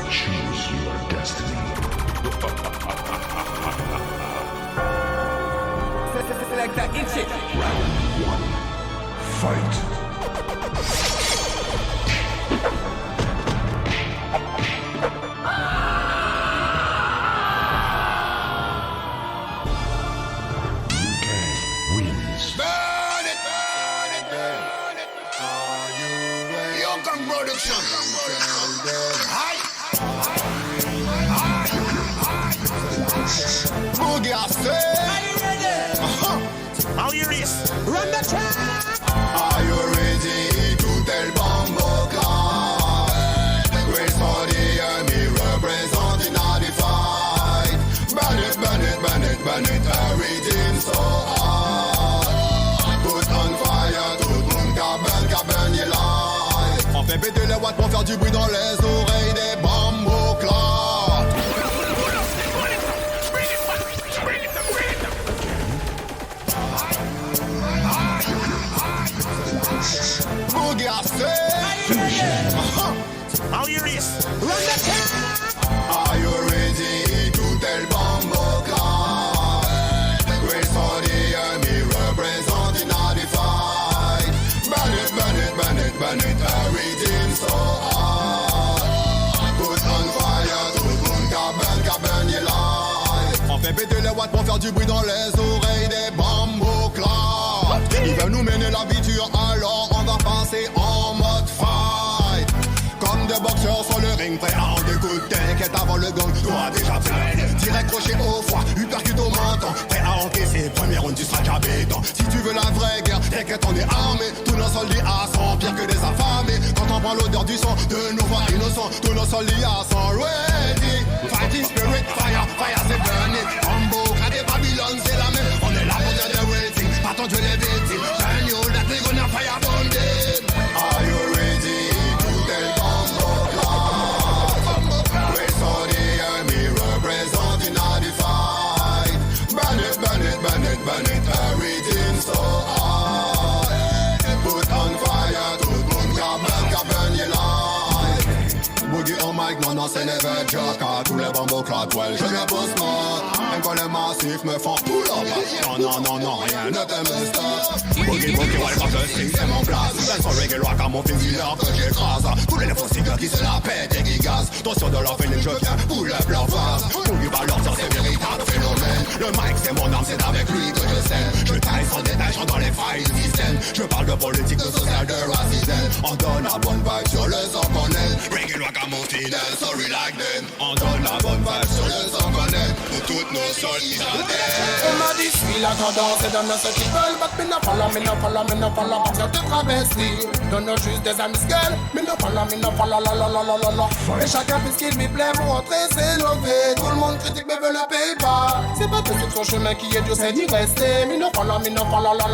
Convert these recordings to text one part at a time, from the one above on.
Choose your destiny. Like that, eat shit. Round one. Fight. Boogie, I say. Are you ready? How you is? Run the track. Are you ready to tell Bombo Clan? Grace for the army representing all the fight. Burn it, burn it, burn it, burn it, everything so hard. Put on fire, tout le monde qu'a burn your life. On fait péter les watts pour faire du bruit dans les oreilles des Bombo Clan. Boogie, I say. How you is? Run the track. Are you ready to tell Bombo Clan? Grace for the army representing all the fight. Burn it, burn it, burn it, burn it, everything so hard. Put on fire, tout le monde qu'a burn your life. On fait péter les watts pour faire du bruit dans les oreilles des Bombo Clan. Ils veulent nous mener l'aventure, alors on va passer en mode fight. Comme des boxeurs sur le ring, prêt à en dégoûter. T'inquiète avant le gang, toi déjà prêt. Direct crochet au foie, une percute au menton. Prêt à encaisser, première ronde du strike à béton. Si tu veux la vraie guerre, t'inquiète on est armé. Tous nos soldats sont pires que des affamés. Quand on prend l'odeur du sang de nos voix innocents, tous nos soldats sont ready. Fighting spirit, fire, fire c'est burning. Combo, des Babylone c'est la même. On est là pour dire des waiting, pas ton Dieu les victimes. Turn you that we gonna fire burn them. Are you ready to tell Bombo Clan? Grace for the army representing all the fight. Burn it, burn it, burn it, burn it, everything so hard. Put on fire, tout le monde qu'a burn your life. Boogie on mic, non, c'est never joke. Tous les Bombo Clan, well, je viens pour smart. Même quand les massifs me font pull up. Non, rien ne te me stop. Boogie, ouais, quand je sing, c'est mon place. Dance for reggae rock à mon film, c'est là que j'écrase. Tous les faux cigares qui se la pètent et qui gazent. Attention de leur feeling, je viens pull up leur face. Boogie va leur dire, c'est véritable phénomène. Le mic, c'est mon arme, c'est avec lui que je scène. Je taille sans détail, j'entre dans les failles du système. Je parle de politique, de social, de racisme. On donne la bonne vibe sur le son qu'on aime. Reggae rock à mon fidèle, sorry like them. On donne la bonne vibe sur le son qu'on aime. Pour toutes nos soldats. On m'a dit, suis la tendance et donne ceux qui veulent. But me no follow, parce que te travestis. Donne juste des amis gueules. Me no follow, la. Et chacun fait ce qu'il lui plaît pour entrer, c'est levé. Tout le monde critique mais veut le paye pas. C'est pas tout sur son chemin qui est dur, c'est d'y rester. Me no follow, la.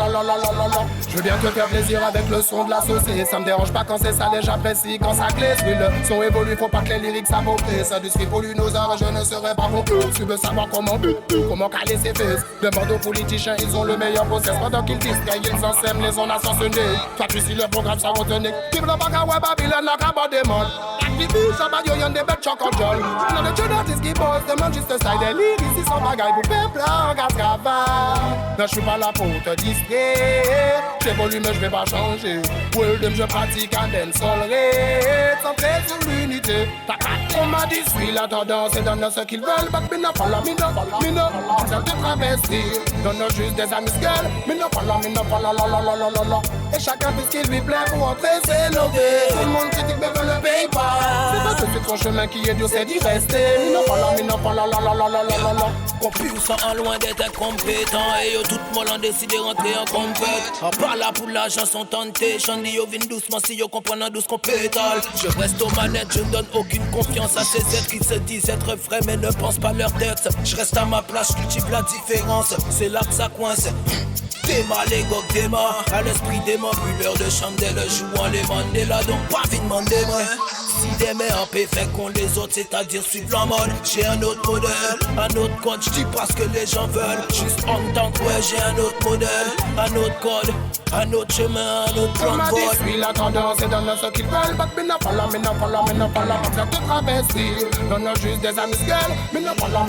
Je veux bien te faire plaisir avec le son de la saucisse. Ça me dérange pas quand c'est salé, j'apprécie quand ça glisse. Oui, le son évolue, faut pas que les lyriques s'aboutissent. Ça du ce qui pollue nos heures, je ne serai pas conclu. Tu veux savoir comment caler ses fesses. Demande aux politiciens, ils ont le meilleur process. Pendant qu'ils disent qu'ils en sèment, les on assassonnés. Toi tu sais le programme, ça retenait. Keep the back away, Babylon, knock about them all. Activiste, ça va, y'en des bêtes choc en jol. Non, le jeu d'artiste qui bosse, demande juste ça. Des lyriques ici sans bagaille pour peuple en gaz cavale. Non, je suis pas là pour te distraire. J'évolue, mais je vais pas changer. World, je pratique un dancehall rate. Centré sur l'unité. On m'a dit, suis la tendance et donne ce qu'ils veulent. But me no follow, ça te travestit. Donne juste des amis gueules. Me no follow, la. Et chacun fait ce qu'il lui plaît pour entrer, c'est levé. Tout le monde critique mais veut le paye pas. C'est pas tout de suite son chemin qui est dur, c'est d'y rester. Me no follow, la. Compulsant en loin d'être incompétent. Et yo tout le monde a décidé rentrer en compète. Pas là pour la chanson tentée. Chandi yo vin doucement si yo comprend en douce compétale. Je reste aux manettes, je ne donne aucune confiance à ces êtres qui se disent être vrais mais ne pensent pas leur tête. Je reste à ma place, je cultive la différence. C'est là que ça coince. Déma, les gog, déma. À l'esprit déma, brûleur de chandelle. Jouant les Mandela, donc pas vite demander moi. Si des mères en paix fait qu'on les autres, c'est-à-dire suivre la mode. J'ai un autre modèle, un autre code. Je dis pas ce que les gens veulent. Juste en tant que ouais, j'ai un autre modèle, un autre code. Un autre chemin, un autre plan de vol. Suis la tendance et donne ce qu'ils veulent. But me no follow, comme ça te travestis. Donne juste des amis girl. Me no follow,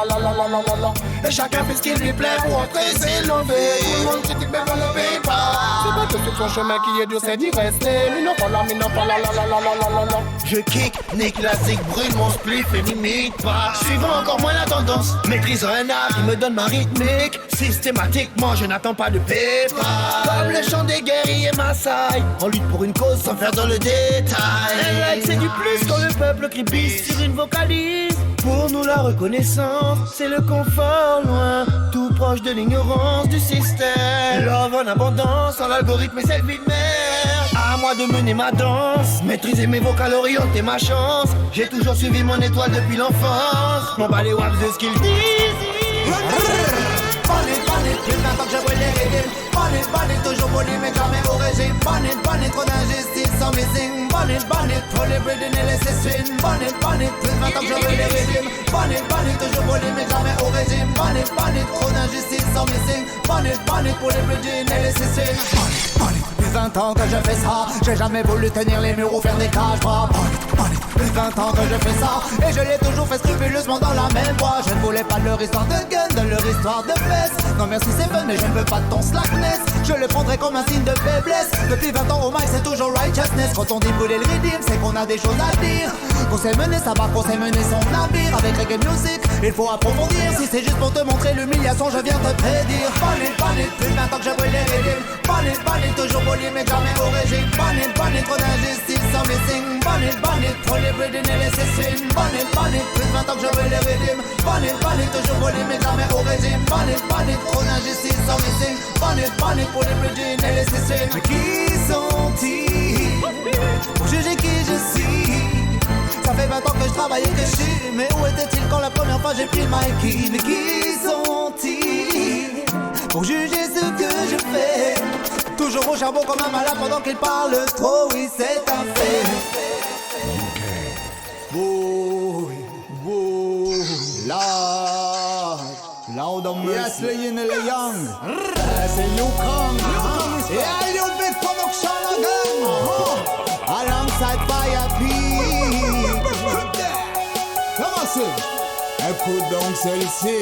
la. Et chacun fait ce qu'il lui plaît pour entrer s'élever. Tout le monde critique mais on ne paye pas. C'est pas tout son chemin qui est dur, c'est d'y rester. Me no follow, la. Je kick, nique la zig, brûle mon spliff et n'imite pas. Suivant encore moins la tendance, maîtrise un art qui me donne ma rythmique. Systématiquement, je n'attends pas de pépa. Comme le chant des guerriers Maasai, on lutte pour une cause sans faire dans le détail. Un like c'est du plus quand le peuple crie bis sur une vocalise. Pour nous la reconnaissance, c'est le confort loin, tout proche de l'ignorance du système. Love en abondance, sans l'algorithme et cette vie de merde. À moi de mener ma danse, maîtriser mes vocales, orienter ma chance. J'ai toujours suivi mon étoile depuis l'enfance. Mon balai waps de ce qu'ils disent. Bonnet, plus d'un temps que je brûle les régimes. Bonnet, toujours poli mais jamais au régime. Bonnet, trop d'injustice sans missing. Bonnet, trop les breeding et les cessines. Bonnet, plus d'un temps que je brûle les régimes. Bonnet, toujours poli mais jamais au régime. Bonnet, trop d'injustice sans missing. Bonnet, pour les breeding et les cessines. Plus 20 ans que je fais ça. J'ai jamais voulu tenir les murs ou faire des cages bras. Plus 20 ans que je fais ça. Et je l'ai toujours fait scrupuleusement dans la même voie. Je ne voulais pas leur histoire de gun, de leur histoire de fesses. Non merci c'est fun mais je ne veux pas de ton slackness. Je le prendrai comme un signe de faiblesse. Depuis 20 ans au mic c'est toujours righteousness. Quand on dit brûler le rythme c'est qu'on a des choses à dire. Qu'on sait mener ça va, qu'on sait mener son navire. Avec reggae music il faut approfondir. Si c'est juste pour te montrer l'humiliation je viens te prédire. Bonnet, plus 20 ans que je brûle les rythmes. Bonnet, toujours poli mais jamais au régime. Bonnet, trop d'injustice sans missing. Bonnet, trop les breeding et les cessines. Bonnet, plus 20 ans que je brûle les rythmes. Bonnet, toujours poli mais jamais au régime. Bonnet, trop d'injustice sans missing. Bonnet, pour les breeding et les cessines. Mais qui sont-ils pour juger qui je suis? Ça fait 20 ans que je travaille et que je suis. Mais où était-il quand la première fois j'ai pris le mic? Mais qui sont-ils pour juger ce que je fais? Toujours au charbon comme un malade pendant qu'il parle trop, oui c'est un fait. Loud on mercy. Yes, the yin and the yang. C'est Liu Kang. Yeah, Liu Big Production again. Alongside Fire P. Comment c'est? Écoute donc celle-ci.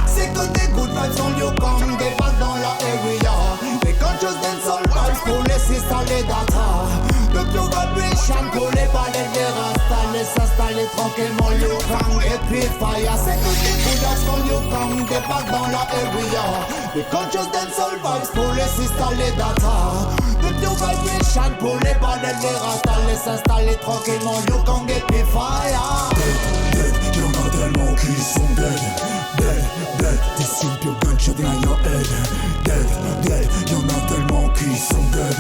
C'est que des good vibes sont Liu Kang. Des bacs dans la area. Des conscious dancehall vibes pour les sisters, les data. De pure vibration pour les balais des rastas. Les s'installer tranquillement Liu Kang et puis fire. C'est que des good vibes sont Liu Kang. Des bacs dans la area. Des conscious dancehall vibes pour les sisters, les data. De pure vibration pour les balais des rastas. Les s'installer tranquillement Liu Kang et puis fire. Dead, y'en a tellement qui sont dead, des simple gunshot in your head. Dead, y'en a tellement qui sont dead.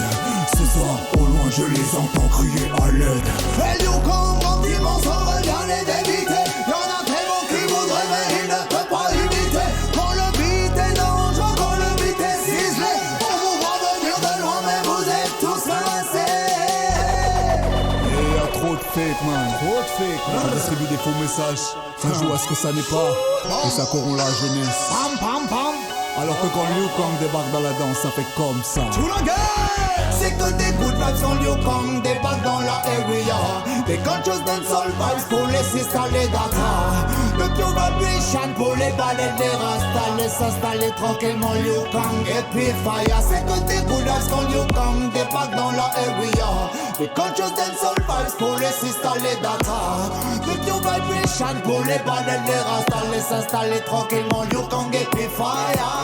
Ce soir, au loin, je les entends crier à l'aide. Et Liu Kang, gentiment, sans rien les d'éviter. Y'en a tellement qui voudraient, mais ils ne peuvent pas imiter. Quand le beat est dangereux, quand le beat est ciselé, on vous voit venir de loin, mais vous êtes tous rincés. Il y a trop de fake, man. Ça distribue des faux messages. Ça joue à ce que ça n'est pas. Et ça corrompt la jeunesse. Pam, pam, pam. Alors que quand Liu Kang débarque dans la danse, ça fait comme ça. Tout la gueule. C'est que des good vibes sont Liu Kang, débarquent dans la area. Des conscious dancehall vibes pour les sisters, les data. De pure vibration pour les balais des rastas. Les s'installer tranquillement Liu Kang et puis fire. C'est que des good vibes sont Liu Kang, débarquent dans la area. Des conscious dancehall vibes pour les sisters, les data. De pure vibration pour les balais des rastas. Les s'installer tranquillement Liu Kang et puis fire.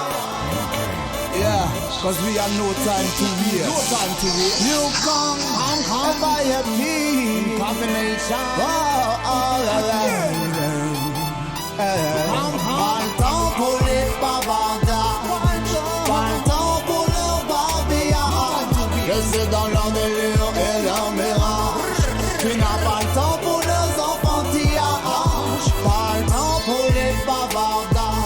Yeah, cause we have no time to waste. No time to waste. Liu Kang, Fire P, combination. Pas le temps pour les bavardas, pas le temps pour leur barbillard. Restez dans leur délire et leur mirage. Tu n'as pas le temps pour leurs enfantillages. Pas le temps pour les bavardas,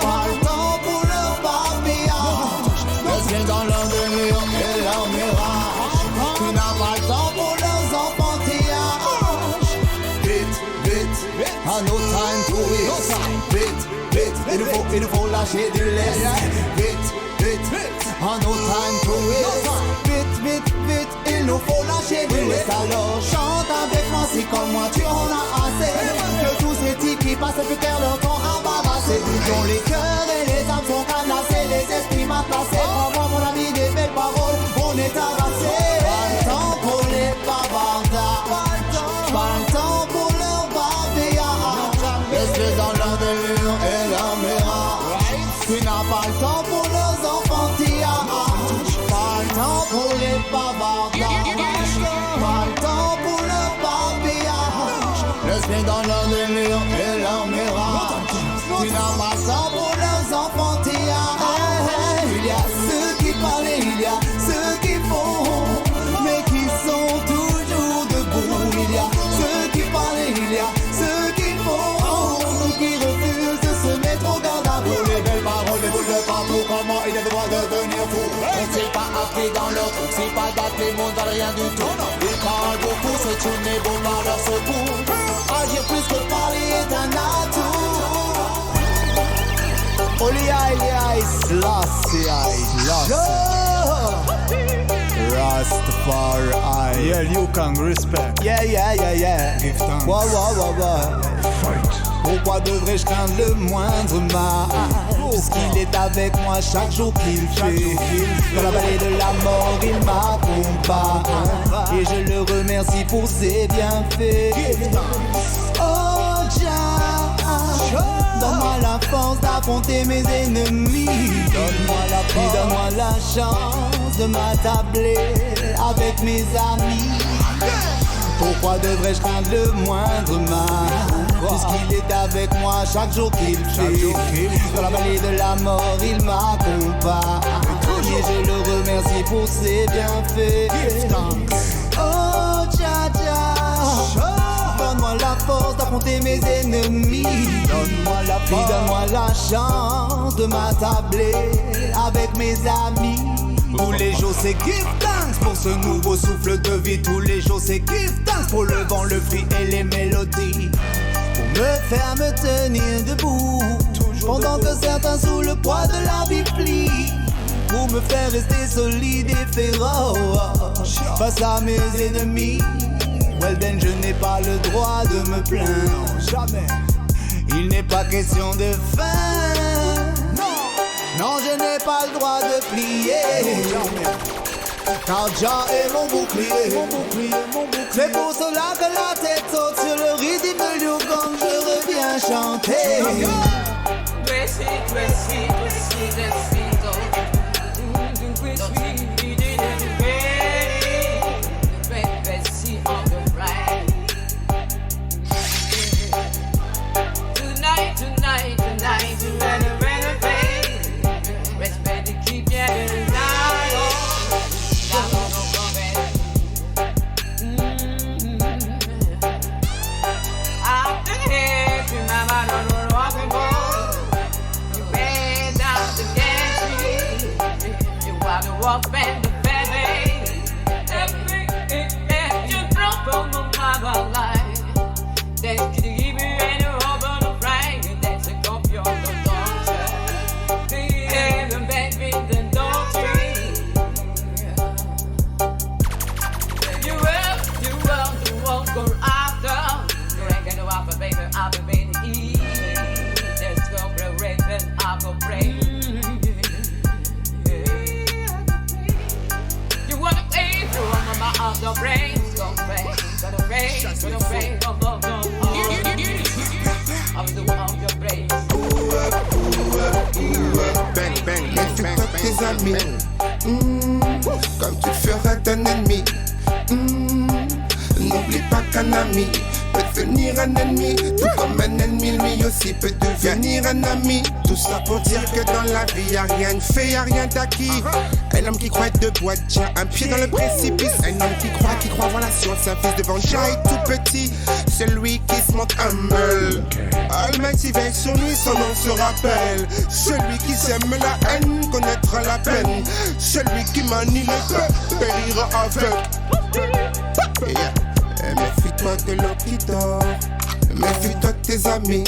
pas le temps pour leur barbillard. Restez dans leur délire et leur mirage. Tu n'as pas le temps pour leurs enfantillages. Vite, à no time to waste. Vite, il nous faut lâcher du lest. Vite, en no time to waste. Vite, vite, vite, il nous faut lâcher du lest. Alors chante avec moi si comme moi tu en as assez. Que tous ces types qui passent plus clair leur temps à babasser. Dont les cœurs et les âmes sont canassés, les esprits m'attachés. Crois-moi mon ami, des belles paroles, on est tabassés. Pas le temps pour les bavardards, pas le temps pour leur barbillard. Laisse-les dans leur délire et leur mirage. Tu n'as pas le temps pour leurs enfantillages. Pas le temps pour les bavardards, pas le temps pour leur barbillage. Laisse-les dans leur délire et leur mirage. Tu n'as pas le temps pour leurs enfantillages. Il y a ceux qui parlent et il y a ceux qui font, mais qui sont toujours debout. Il y a ceux qui parlent et il y a ceux qui font, qui refusent de se mettre au garde à vous. Les belles paroles, les boules de partout, comment il est le droit de devenir fou. On ne s'est pas appris dans leur truc, c'est pas daté, monde dans rien du tout. Ils parlent beaucoup, c'est tourné beau par leur secours. Agir plus que parler est un atout. Oliai, Selassie, Rastafari. Yeah, you can respect. Yeah. Give thanks. Wow. Pourquoi devrais-je craindre le moindre mal? Puisqu'il est avec moi chaque jour qu'il fait. Dans la vallée de la mort, il m'accompagne. Et je le remercie pour ses bienfaits. Oh, Jah, donne-moi la force d'affronter mes ennemis. Donne-moi la chance de m'attabler avec mes amis. Pourquoi devrais-je craindre le moindre mal? Puisqu'il est avec moi chaque jour qu'il fait. Dans la vallée de la mort, il m'accompagne. Et je le remercie pour ses bienfaits. Oh, Jah, donne-moi la force d'affronter mes ennemis. Donne-moi la chance de m'attabler avec mes amis. Tous les jours c'est give thanks pour ce nouveau souffle de vie. Tous les jours c'est give thanks pour le vent, le fruit et les mélodies. Pour me faire me tenir debout pendant que certains sous le poids de la vie plient. Pour me faire rester solide et féroce face à mes ennemis. Well then je n'ai pas le droit de me plaindre. Jamais. Il n'est pas question de faim. Non, je n'ai pas le droit de plier. Car Jah est mon bouclier. C'est pour cela que la tête saute sur le rythme du gong. Je reviens chanter. Tonight, you better renovate. Respect to keep getting down. Out there, remember the walking boy. You lay down the dance. You walk the walk and the baby. If you broke from the mother life, then you give me any over the frying. That's a copy of the doctor. Even baby, the doctor. You will, the one go after. You ain't gonna offer, baby, I'll be waiting to eat. There's go for raven, I'll go pray. You wanna pay through my of the brain. Gonna pray, I'm the one of your brain. Bang, tes amis. Comme tu feras ton ennemi. N'oublie pas qu'un ami peut devenir un ennemi. Tout comme un ennemi, lui aussi peut devenir un ami. Tout ça pour dire que dans la vie y'a rien de fait, y'a rien d'acquis. Un homme qui croit être debout tient un pied dans le précipice. Un homme qui croit voir la science. Un fils devant Jah est tout petit. Celui qui se montre humble. Almighty veille sur lui, son nom se rappelle. Celui qui sème la haine connaîtra la peine. Celui qui manie le peuple périra avec. Méfie-toi de l'eau qui dort. Méfie-toi de tes amis.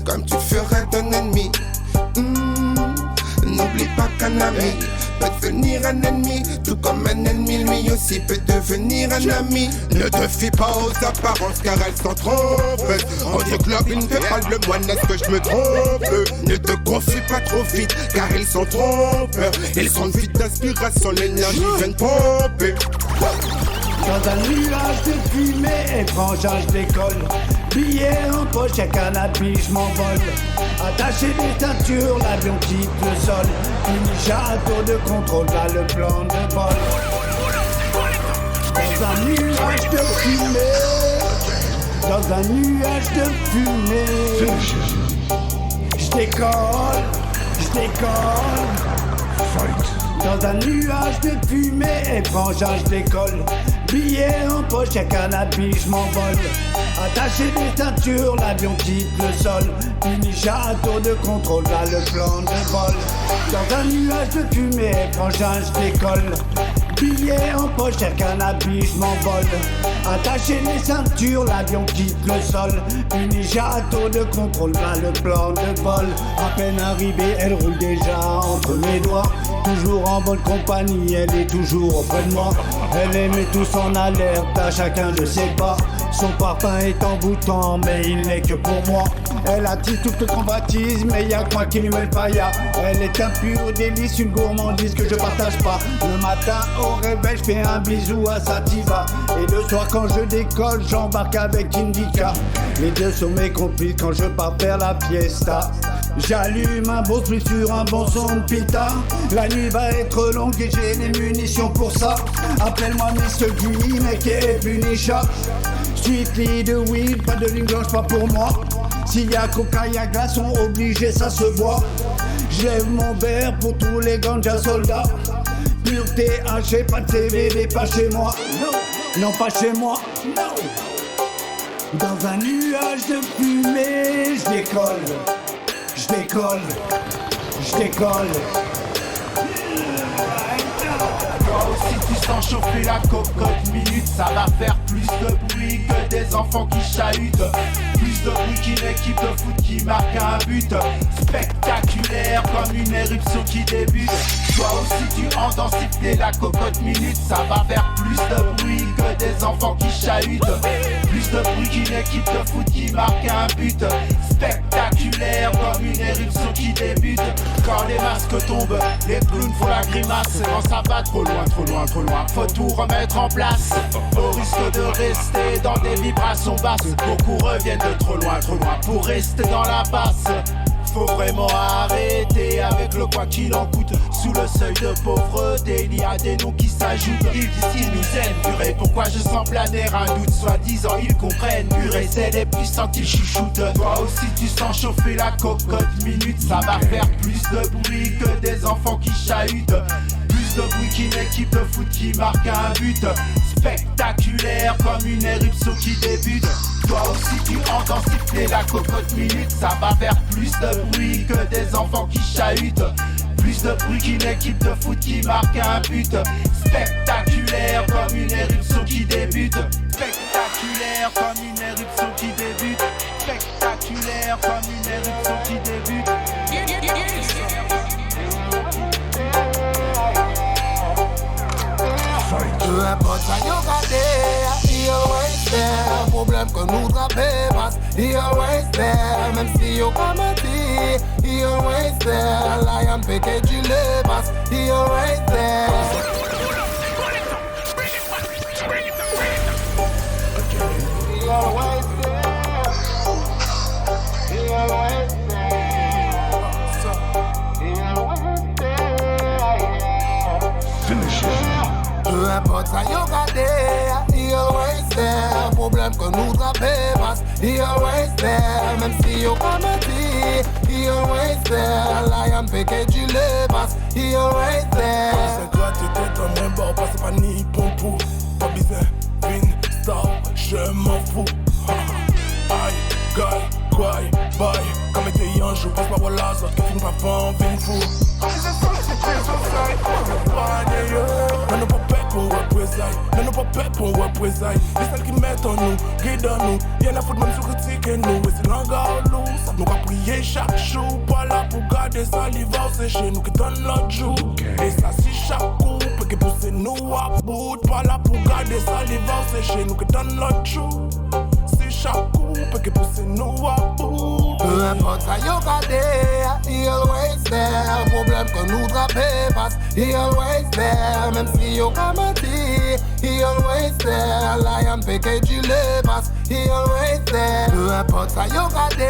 Comme tu ferais ton ennemi. N'oublie pas qu'un un ami peut devenir un ennemi, tout comme un ennemi lui aussi peut devenir un ami. Ne te fie pas aux apparences car elles sont trompeuses. On dit que l'homme ne fait pas le moine, est-ce que je me trompe? Ne te confie pas trop vite car ils sont trompeurs. Ils sont vides d'inspiration, l'énergie vient de pomper. Dans un nuage de fumée étrange, je décolle. Billets en poche et cannabis, je m'envole. Attaché des ceintures, l'avion quitte le sol. Ninja à tour de contrôle, là le plan de vol. Dans un nuage de fumée. Dans un nuage de fumée. Je décolle. Dans un nuage de fumée étrange, je décolle. Billets en poche et cannabis, je m'envole. Attaché des ceintures, l'avion quitte le sol. Ninja à tour de contrôle, là le plan de vol. Dans un nuage de fumée étrange, je décolle. Billets en poche et cannabis, je m'envole. Attaché les ceintures, l'avion quitte le sol. Ninja à tour de contrôle, là le plan de vol. À peine arrivée, elle roule déjà entre mes doigts. Toujours en bonne compagnie, elle est toujours auprès de moi. Elle les met tous en alerte à chacun de ses pas. Son parfum est envoûtant, mais il n'est que pour moi. Elle attise toute convoitise, mais y'a que moi qui lui mets le pailla. Elle est un pur délice, une gourmandise que je partage pas. Le matin au réveil, je fais un bisou à Sativa. Et le soir quand je décolle, j'embarque avec Indica. Les deux sont mes complices quand je pars faire la fiesta. J'allume un bon split sur un bon son de pita. La nuit va être longue et j'ai les munitions pour ça. Appelle-moi Mr. Guy, mec et Punisha. Sweetly de weed, pas de ligne blanche, pas pour moi. S'il y a coca, y'a glaçon, obligé, ça se voit. J'lève mon verre pour tous les ganja soldats. Pur THC, pas de CBD, pas chez moi. Non, pas chez moi. Non. Dans un nuage de fumée, je décolle. Toi aussi tu sens chauffer la cocotte minute. Ça va faire plus de bruit que des enfants qui chahutent. Plus de bruit qu'une équipe de foot qui marque un but. Spectaculaire comme une éruption qui débute. Toi aussi tu entends siffler la cocotte minute. Ça va faire plus de bruit que des enfants qui chahutent. Plus de bruit qu'une équipe de foot qui marque un but. Spectaculaire comme une éruption qui débute. Quand les masques tombent, les clowns font la grimace. Quand ça va trop loin, faut tout remettre en place. Au risque de rester dans des vibrations basses. Beaucoup reviennent de trop loin pour rester dans la basse. Faut vraiment arrêter avec le quoi qu'il en coûte. Sous le seuil de pauvreté, il y a des noms qui s'ajoutent. Ils disent qu'ils nous aiment, purée, pourquoi je sens planer un doute. Soi-disant ils comprennent, purée, c'est les puissants qui chuchotent. Toi aussi tu sens chauffer la cocotte minute. Ça va faire plus de bruit que des enfants qui chahutent. Plus de bruit qu'une équipe de foot qui marque un but. Spectaculaire comme une éruption qui débute. Toi aussi tu entends siffler la cocotte minute. Ça va faire plus de bruit que des enfants qui chahutent. Plus de bruit qu'une équipe de foot qui marque un but. Spectaculaire comme une éruption qui débute. Spectaculaire comme une éruption qui débute. Spectaculaire comme une éruption qui débute. Peu importe ça yo gade, he always there. Problème que nous traper passe, he always there. Même si yo pas menti, he always there. Lion pété du le passe, he always there. He always there. He always there. He always there. Finish it. Peu importe ça yo gade, he always there. Problème que nous traper passe, he always there. Même si yo pas menti, he always there. Lion pété du le passe, he always there. C'est toi tu t'es comme un bord, c'est pas ni pompou. Pas besoin, vin, star, je m'en fous. Aïe, guy, quoi, bye. Comme était un jour, passe pas voilà, ça qui finit pas vin fou. on représailles. Mais nous pas pep, on représailles. Les celles qui mettent en nous, guident en nous. Y'en a foutre même sur critiquer nous. Et c'est l'engard lourd. Ça nous a prié chaque jour. Pas là pour garder saliva, c'est chez nous qui donne l'autre jour. Et ça si chaque coup peut que pousser nous à bout. Pas là pour garder saliva, c'est chez nous qui donne l'autre jour. Si chaque coup peut que pousser nous à bout. Peu importe ça yo gardé, he always there. Problème que nous draper passe, he always there. Même si yo kamati, he always there. Lion PK du le passe, he always there. Peu importe ça yo gardé,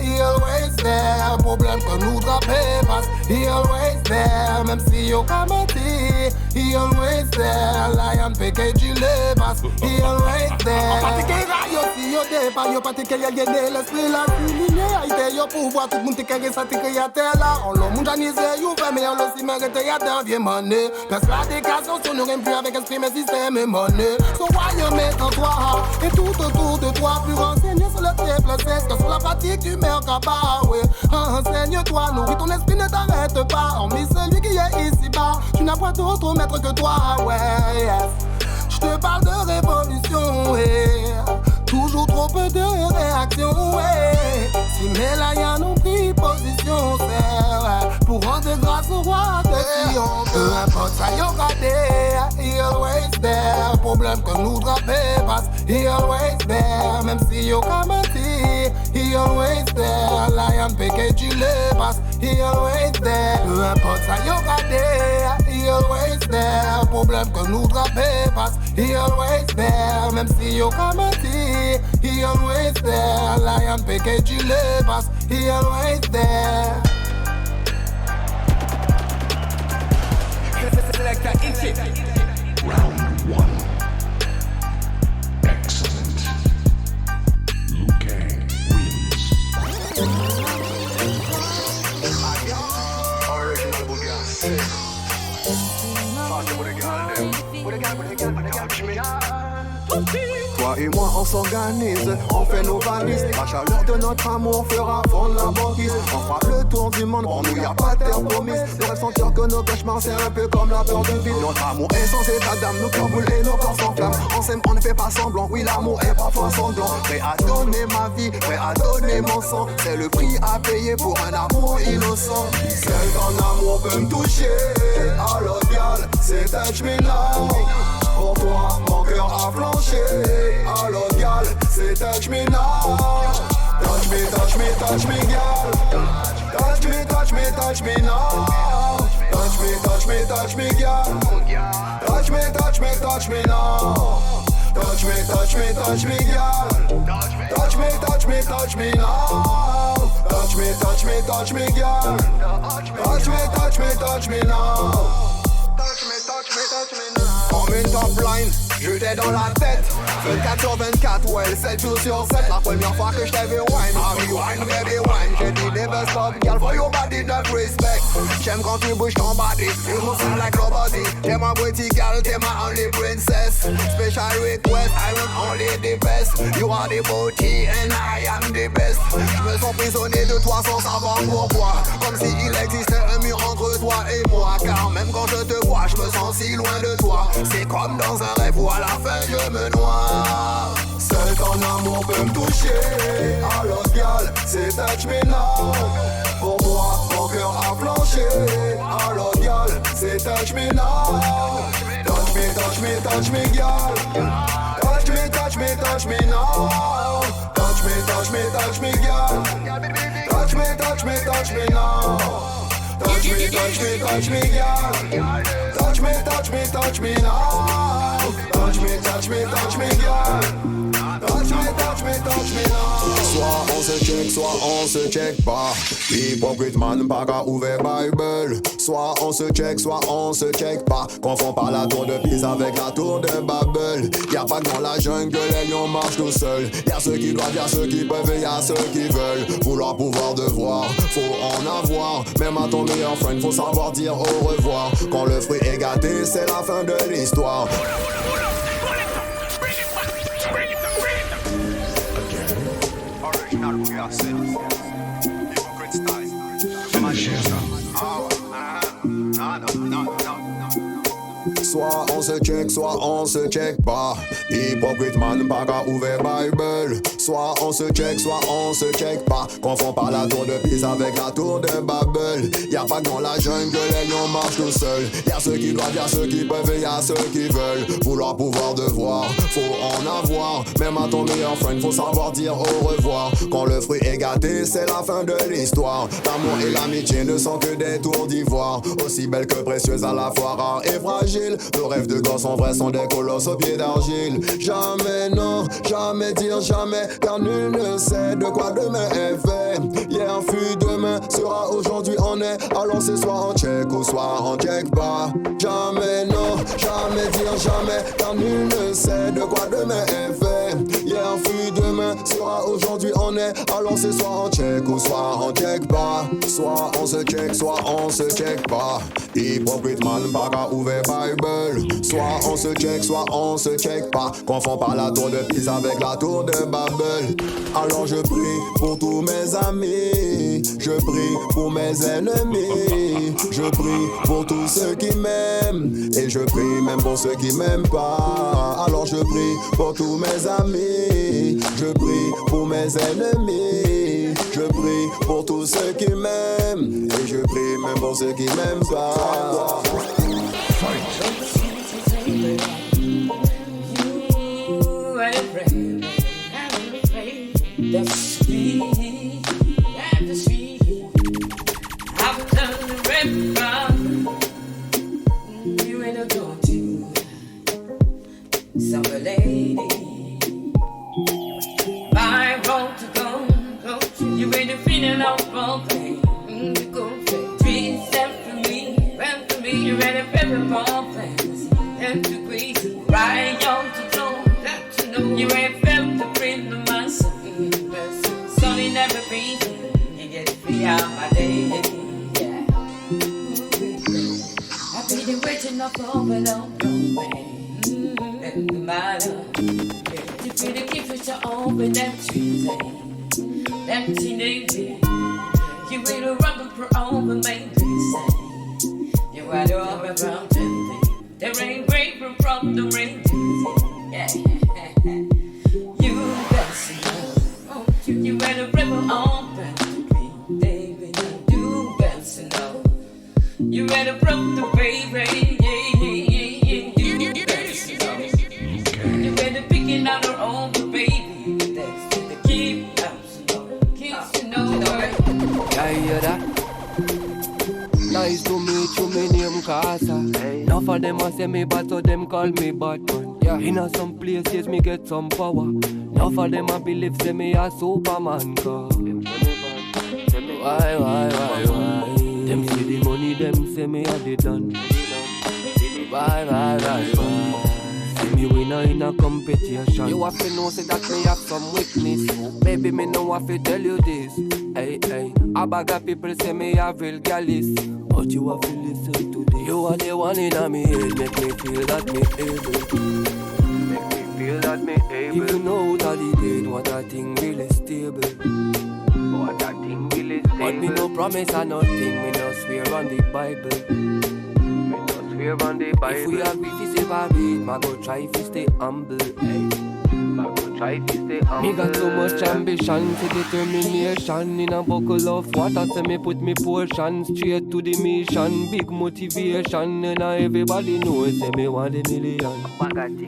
he always there. Problème que nous draper passe, he always there. Même si yo kamati, he always there. Lion PK du le passe, he always there. Pati ke rayo si yo dépa, yo pati ke y'a gagné l'esprit la fini. Aïe, yo pour voir tout le monde te carré ça te crée à terre là. On l'a mondialisé, yo fait mais on l'a aussi mérité à terre, vieux monnaie. Persuadécation, si on n'aurait plus avec esprit, mais système et monnaie. So royaume est en toi, et tout autour de toi, plus renseigné sur le triple 16 que sur la pratique du mercabar, ouais. Enseigne-toi, nourris ton esprit, ne t'arrête pas. Hormis celui qui est ici-bas, tu n'as point d'autre maître que toi, ouais, yes. Je te parle de révolution, ouais. Toujours trop peu de réactions, ouais. Si mes laïens ont pris position, c'est ouais. Pour rendre grâce au roi de Sion. Peu importe ça, yo gardé, he always there. Problème que nous draper passe, he always there. Même si yo kamati, he always there. Lion PK du le passe, he always there. Peu importe ça, yo gardé, he always there. Problème que nous draper passe, he always there. Même si yo kamati, he always there. Lion PK du le passe, he always there. Select that inch. Round 1. Excellent. Liu Kang wins. Original Boogie. Party with a girl, with a girl, touch me. Toi et moi on s'organise, on fait nos valises. La chaleur de notre amour fera fondre la banquise. On fera le tour du monde, pour nous y'a pas de terre promise. Le rêve sentir que nos cauchemars c'est un peu comme la peur de vide. Notre amour est sans état d'âme, nos cœurs brûlent et nos corps s'enflamment. On s'aime, on ne fait pas semblant, oui l'amour est parfois sanglant. Prêt à donner ma vie, prêt à donner mon sang. C'est le prix à payer pour un amour innocent. Seul ton amour peut me toucher, alors viol, c'est touch me now. Pour toi, mon cœur a flanché. Alors, gal, c'est touch me now. Touch me, touch me, touch me, gal. Touch me, touch me, touch me now. Touch me, touch me, touch me, gal. Touch me, touch me, touch me now. Touch me, touch me, touch me, gal. Touch me, touch me, touch me now. Touch me, touch me, touch me, gal. Touch me, touch me, touch me now. Touch me, touch me, touch me now. Comme une top line, je t'ai dans la tête. 24 sur 24, ouais, 7 jours sur 7. La première fois que je t'ai vu wine, wine, baby wine. J'ai dit never stop, girl, for your body, not respect. J'aime quand tu bouges ton body, you move sound like nobody. T'es ma pretty girl, t'es ma only princess. Special request, I want only the best. You are the beauty and I am the best. Je me sens prisonnier de toi sans savoir pourquoi. Comme si il existait un mur entre toi et moi. Car même quand je te vois, je me sens si loin de toi. C'est comme dans un rêve où à la fin je me noie. Seul ton amour peut me toucher. Alors gal, c'est touch me now. Pour moi, mon cœur a flanché. Alors gal, c'est touch me now. Touch me, touch me, touch me gal. Touch me, touch me, touch me now. Touch me, touch me, touch me gal. Touch me, touch me, touch me now. Touch me, touch me, touch me, girl. Touch me, touch me, touch me now. Touch me, touch me, touch me, girl. Touch me, touch me, touch me now. Soit on se check, soit on se check pas. Hypocrite man, pas qu'à ouvrir Bible. Soit on se check, soit on se check pas. Confond pas la tour de Pise avec la tour de Babel. Y'a pas que dans la jungle que les lions marchent tout seuls. Y'a ceux qui doivent, y'a ceux qui peuvent et y'a ceux qui veulent. Vouloir pouvoir devoir, faut en avoir. Même à ton meilleur friend, faut savoir dire au revoir. Quand le fruit est gâté, c'est la fin de l'histoire. Soit on se check, check, soit on se check pas. Hypocrite man, pas qu'à ouvrir Bible. Soit on se check, soit on se check pas. Confond pas la tour de Pise avec la tour de Babel. Y'a pas que dans la jungle que les lions marchent tout seuls. Y'a ceux qui doivent, y'a ceux qui peuvent et y'a ceux qui veulent. Vouloir pouvoir devoir, faut en avoir. Même à ton meilleur friend, faut savoir dire au revoir. Quand le fruit est gâté, c'est la fin de l'histoire. L'amour et l'amitié ne sont que des tours d'ivoire. Aussi belles que précieuses, à la fois rares et fragiles. Nos rêves de gosse en vrai sont des colosses aux pieds d'argile. Jamais non, jamais dire jamais, car nul ne sait de quoi demain est fait. Hier fut demain, sera aujourd'hui en est. Alors c'est soit en check ou soit en check pas. Jamais non, jamais dire jamais, car nul ne sait de quoi demain est fait. Hier fut demain, sera aujourd'hui en est. Alors c'est soit en check ou soit en check pas. Soit on se check, soit on se check pas. Hypocrite man, pas qu'à ouvrir Bible. Soit on se check, soit on se check pas. Confond pas la tour de Pise avec la tour de Babel. Alors je prie pour tous mes amis, je prie pour mes ennemis, je prie pour tous ceux qui m'aiment, et je prie même pour ceux qui m'aiment pas. Alors je prie pour tous mes amis, je prie pour mes ennemis, je prie pour tous ceux qui m'aiment, et je prie même pour ceux qui m'aiment pas. The sweet, and the sweet. I've done the river. You ain't a go-to. Summer lady. My road to go. You ain't a feeling of all pain. You go for trees and for me. And for me, you ain't a very ball plans. And to grease, right on to know that you know you ain't felt the freedom of my soul. Sunny never be, you get free out my day, yeah. I be the waiting up over the way, and the matter. You feel the key for to open them trees, them teenage. You will run for over my place, you are the over from the there ain't break from the rain, yeah. You best know. You had a river open to me, baby. You best know. You had a broke the baby, yeah. You best know. You had a picking out her own baby. That's the keep keeps to know. Yeah, hear that? Nice to meet you, me name Casa. Enough of them a say me bad, so them call me Batman. Yeah. In some places me get some power. Enough of them a believe say me a Superman car. Why? Them see the money, them say me a the done. Why? See me winner in a competition. You have to know say that me have some weakness. Baby, me know have to tell you this. Hey, a bag of people say me a real gallus, but you have to listen to this. You are the one in a me head, make me feel that me able. If you know how to debate, what a thing really stable. But me no promise or nothing, me no swear on the Bible. If we agree to separate, ma go try to stay humble. Me got so much ambition, to determination. In a buckle of water, say me put me portion straight to the mission. Big motivation, and everybody knows say me want a million.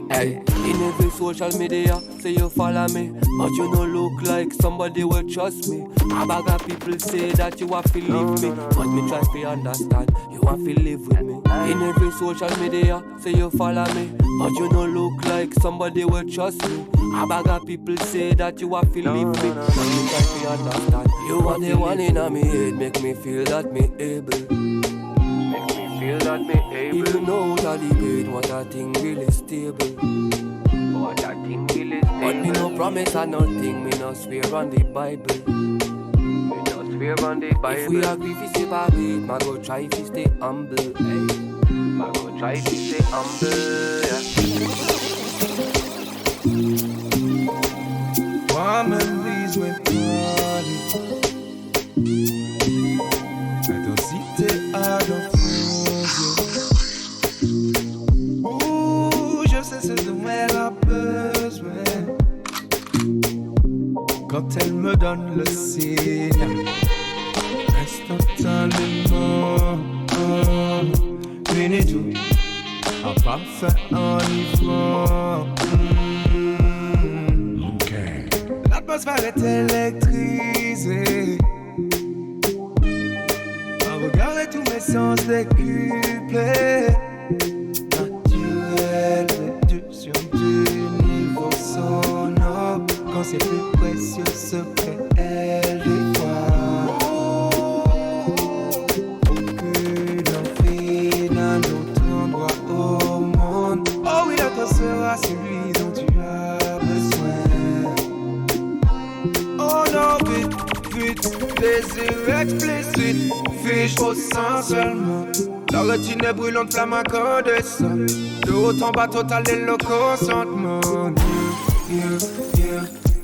Hey, in every social media, say you follow me, but you no look like somebody will trust me. A bag of people say that you have to leave me, but me try to understand, you have to live with me. In every social media, say you follow me, but you no look like somebody will trust me. A bag of people say that you have to leave me, but me try to understand, you are the one in me head, make me feel that me able. If you know how to debate, what a thing really stable. But me no promise or nothing, me no swear on the Bible. If we agree to separate, ma go try to stay humble. Ma go try to stay humble, Warm memories with party. I don't see the art of you. Ooh, donne le signe. Instantanément, fini tout, à parfait enivrant. L'atmosphère est électrisée. Un regard et tous mes sens décuplés. Naturel, réduction du niveau sonore. Quand c'est plus précieux, ce qu'elle dévoile. Aucune envie d'un autre endroit au monde. Oh oui, l'autre sera celui dont tu as besoin. Oh non, vite, vite, désir explicite, fiche au sein seulement. La rétine est brûlante, flamme incandescente. De haut en bas, total et le consentement.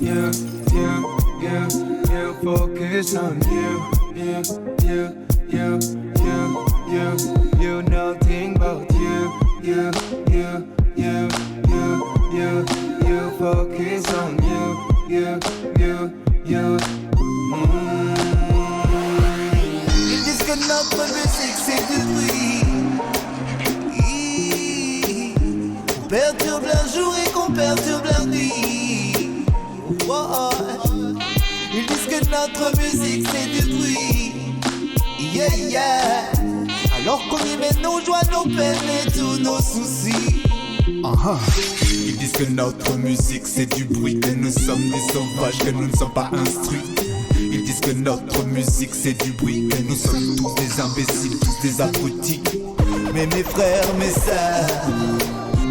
You, focus on you, nothing but you, focus on you. Ils disent que notre musique c'est du bruit, qu'on perturbe leur jour et qu'on perturbe leur nuit. Oh. Ils disent que notre musique c'est du bruit, yeah. Alors qu'on y met nos joies, nos peines et tous nos soucis. Ils disent que notre musique c'est du bruit, que nous sommes des sauvages, que nous ne sommes pas instruits. Ils disent que notre musique c'est du bruit, que nous sommes tous des imbéciles, tous des abrutis. Mais mes frères, mes sœurs,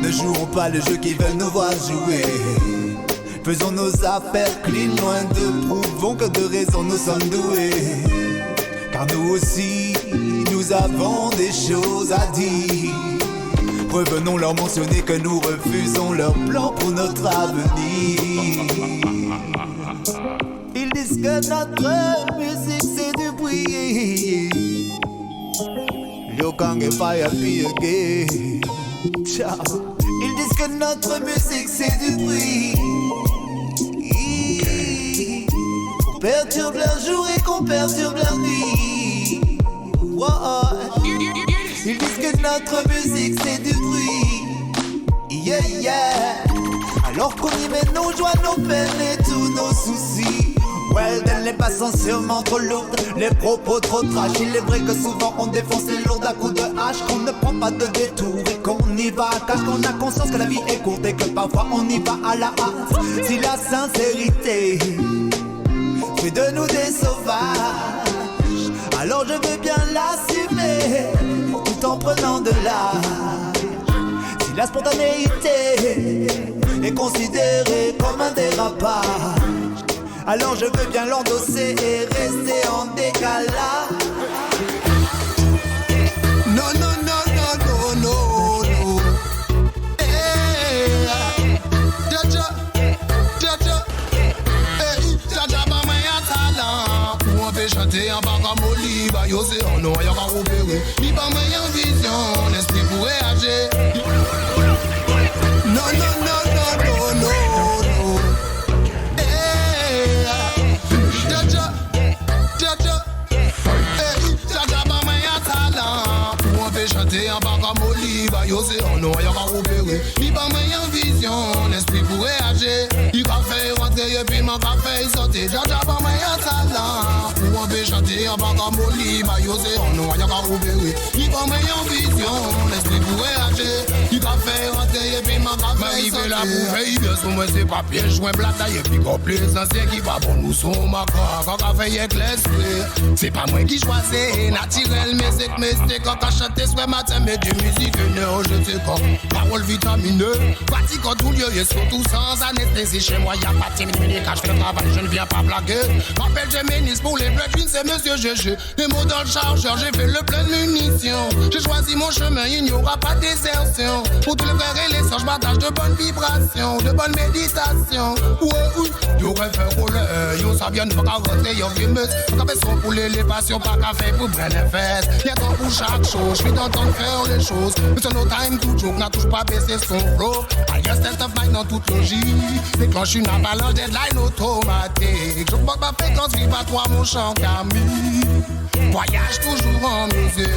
ne jouons pas le jeu qu'ils veulent nous voir jouer. Faisons nos affaires clean, loin de prouvons que de raison nous sommes doués. Car nous aussi, nous avons des choses à dire. Revenons leur mentionner que nous refusons leur plan pour notre avenir. Ils disent que notre musique c'est du bruit. You can't get fire be again. Ciao. Ils disent que notre musique c'est du bruit, qu'on perturbe leur jour et qu'on perturbe leur nuit. Ils disent que notre musique c'est du bruit, yeah. Alors qu'on y met nos joies, nos peines et tous nos soucis. Well, then les basses sont sûrement trop lourdes, les propos trop trash. Il est vrai que souvent on défonce les lourdes à coups de hache, qu'on ne prend pas de détour et qu'on y va à cache, qu'on a conscience que la vie est courte et que parfois on y va à la hâte. Si la sincérité fait de nous des sauvages, alors je veux bien l'assumer tout en prenant de l'âge. Si la spontanéité est considérée comme un dérapage, alors je veux bien l'endosser et rester en décalage. Non. Jaja, ba moi un talent pour on peut chanter en bas comme Oliva. Yo c'est on non y'a pas opéré. Ni ba moi une vision, l'esprit pour réagir. Non. Chanter en bas comme Oliva, yo c'est on non y'a pas opéré. Ni pas moyen vision, l'esprit pour réagir. Il va faire rentrer et puis m'en va faire sortir. Jaja pas moyen talent pour on peut chanter en bas comme Oliva, yo c'est on non y'a pas opéré. Ni pas moyen vision, l'esprit pour réagir. Il va faire rentrer et puis m'en va faire sortir. Il fait la bouffe, il vient sur moi c'est pas piège, joint blataille et puis comme les anciens qui va bon nous sont ma croix. Quand on fait y'a que l'esprit, c'est pas moi qui choisis, naturel mais c'est quand on chante soit matin mais de musique non je sais quoi. Parole vitamineux, pratique en tout lieu et surtout sans anesthésie. Chez moi y'a pas de médical, je fais le travail, je ne viens pas blaguer. M'appelle Géménis pour les blood c'est monsieur GG. Les mots dans le chargeur, j'ai fait le plein de munitions. J'ai choisi mon chemin, il n'y aura pas de désertion. Pour tous les frères et les sœurs, je partage de bonnes vibrations, de bonnes méditations. Oui, yo rêve rouleur, yo ça vient de pas rentrer, yo vimeuse. Quand fait son poulet, les passions, pas café pour prendre les fesses. Y'a temps pour chaque chose, j'suis dans le temps de faire les choses. Mais c'est no time to joke, n'a toujours pas baissé son flow. I guess test of night dans toute logique. Déclenche une avalanche, deadline automatique. Je vois ma fréquence, vive à toi mon chant Camille. Voyage toujours en musique.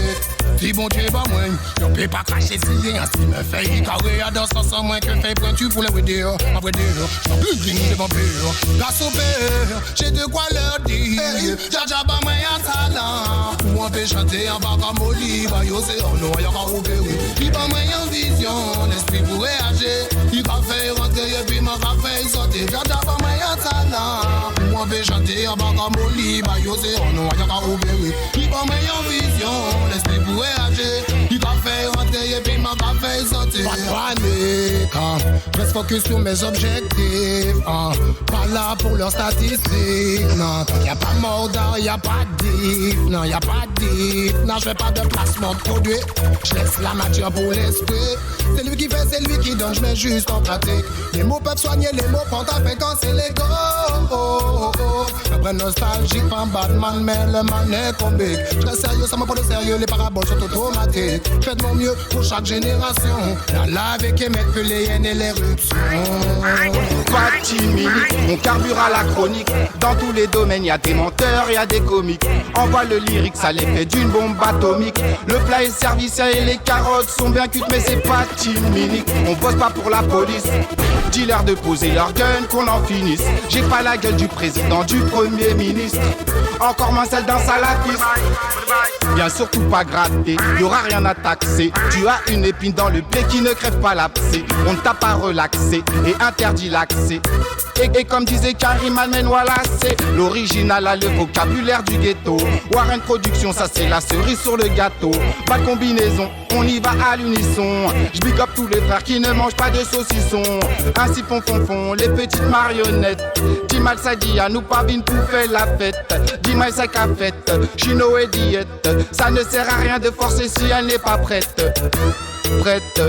Si bon Dieu va moins, y'en peut pas cracher si rien. Si me fait y carré à dans sans moins que fait pointu pour les wedders. À vrai dire, j'en plus digne des vampires. Grâce au père, j'ai de quoi leur dire. Jaja ba moi un talent. Ou on peut chanter en bas comme Oliva. Yo c'est en noir, y'en a opéré. Il va moi une vision, l'esprit pour réagir. Il va faire rentrer et puis m'en va faire sortir. Jaja ba moi un talent. Ou on peut chanter en bas comme Oliva. Yo c'est en noir, y'en a opéré. Il va moi une vision, l'esprit pour réagir. Il va faire rentrer et puis m'en va faire sortir. Pas de panique, reste focus sur mes objectifs. Pas là pour leurs statistiques. Non, y'a pas mordant, y'a pas de diff. Non, y'a pas de diff. Non, j'fais pas de placement de produit. J'laisse la matière pour l'esprit. C'est lui qui fait, c'est lui qui donne, j'mets juste en pratique. Les mots peuvent soigner les mots, prends ta fréquence et les go. Après nostalgique, pas Batman, mais le man est comique. J'reste sérieux, ça m'a pas de sérieux, les paraboles sont automatiques. Fais de mon mieux pour chaque génération. La lave et mettre que les haines et l'éruption. Pas timide, on carbure à la chronique. Dans tous les domaines, y'a des menteurs, y'a des comiques. Envoie le lyrique, ça l'effet d'une bombe atomique. Le plat est servi, ça et les carottes sont bien cuites, mais c'est pas timide. On bosse pas pour la police. Dis-leur de poser leur gun, qu'on en finisse. J'ai pas la gueule du président, du premier ministre. Encore moins celle d'un salafiste. Bien surtout pas gratter, y'aura rien à taxer. Tu as une épine dans le pied qui ne crève pas l'abcès. On ne t'a pas relaxé et interdit l'accès. Et comme disait Karim Almen, voilà c'est l'original a le vocabulaire du ghetto. Warren Production, ça c'est la cerise sur le gâteau. Pas de combinaison, on y va à l'unisson. J'big up tous les frères qui ne mangent pas de saucisson. Ainsi font les petites marionnettes. Dis-mal ça dit à nous pas vine pour faire la fête. Dis-mal ça qu'a fait, Chino et diète. Ça ne sert à rien de forcer si elle n'est pas prête. Prête.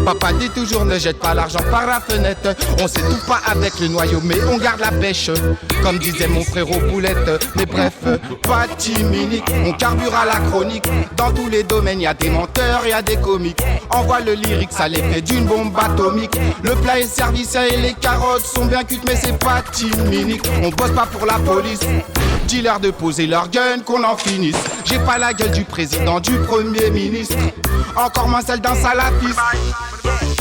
Papa dit toujours ne jette pas l'argent par la fenêtre. On s'étouffe pas avec le noyau mais on garde la pêche. Comme disait mon frérot Boulette. Mais bref, pas timide, on carbure à la chronique. Dans tous les domaines y'a des menteurs, y'a des comiques. Envoie le lyrique, ça l'effet d'une bombe atomique. Le plat est servi, ça et les carottes sont bien cuites, mais c'est pas timide. On bosse pas pour la police. Dis-leur de poser leur gun, qu'on en finisse. J'ai pas la gueule du président, du premier ministre. Encore moins celle d'un salafiste.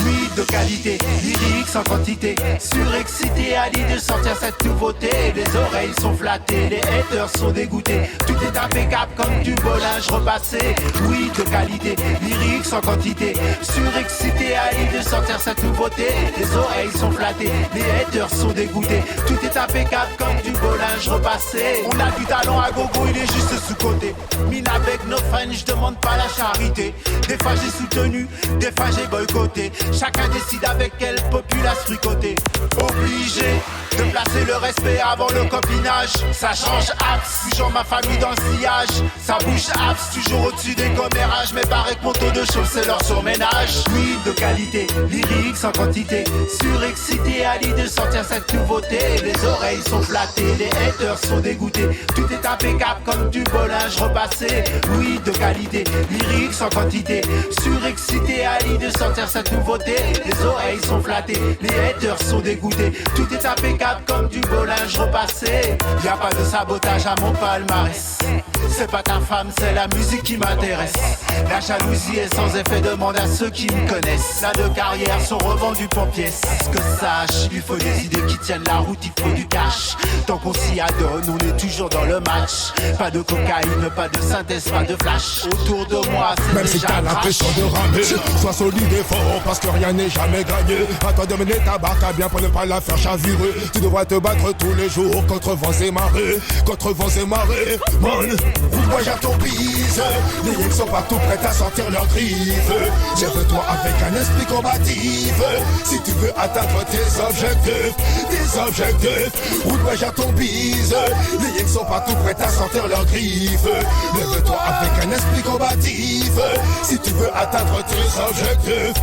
Nuit de qualité, lyrique sans quantité. Surexcité à l'idée de sortir cette nouveauté. Les oreilles sont flattées, les haters sont dégoûtés. Tout est impeccable comme du beau linge repassé. Oui de qualité, lyrique sans quantité. Surexcité à l'idée de sortir cette nouveauté. Les oreilles sont flattées, les haters sont dégoûtés. Tout est impeccable comme du beau linge repassé. On a du talent à gogo, il est juste sous-côté. Mine avec nos fans, je demande pas la charité. Des fois j'ai soutenu, des fois j'ai boycotté. Chacun décide avec quelle populace fricoter. Obligé de placer le respect avant le copinage. Ça change axe, toujours ma famille dans le sillage. Ça bouge axe, toujours au-dessus des commérages. Mais pareil que mon taux de chauffe, c'est leur surménage. Oui, de qualité, lyrique sans quantité. Surexcité à l'idée de sortir cette nouveauté. Les oreilles sont flattées, les haters sont dégoûtés. Tout est impeccable comme du beau linge repassé. Oui, de qualité, lyrique sans quantité. Surexcité à l'idée de sortir cette nouveauté. Les oreilles sont flattées, les haters sont dégoûtés. Tout est impeccable comme du beau linge repassé. Y'a pas de sabotage à mon palmarès. C'est pas ta femme, c'est la musique qui m'intéresse. La jalousie est sans effet, demande à ceux qui me connaissent. Là de carrière sont revendus pour pièces. Que sache, il faut des idées qui tiennent la route, il faut du cash. Tant qu'on s'y adonne, on est toujours dans le match. Pas de cocaïne, pas de synthèse, pas de flash. Autour de moi, c'est même déjà si t'as l'impression de ramer, sois solide et fort parce que rien n'est jamais gagné. À toi de mener ta barque à bien pour ne pas la faire chavirer. Tu devras te battre tous les jours contre vents et marées. Contre vents et marées, man. roule-moi j'ai ton bise. Les yeux sont pas tout prêts à sortir leurs griffes. Lève-toi avec un esprit combatif. Si tu veux atteindre tes objectifs, roule-moi j'ai ton bise. Les yeux sont pas tout prêts à sortir leurs griffes. Lève-toi avec un esprit combatif. Si tu veux atteindre tes objectifs.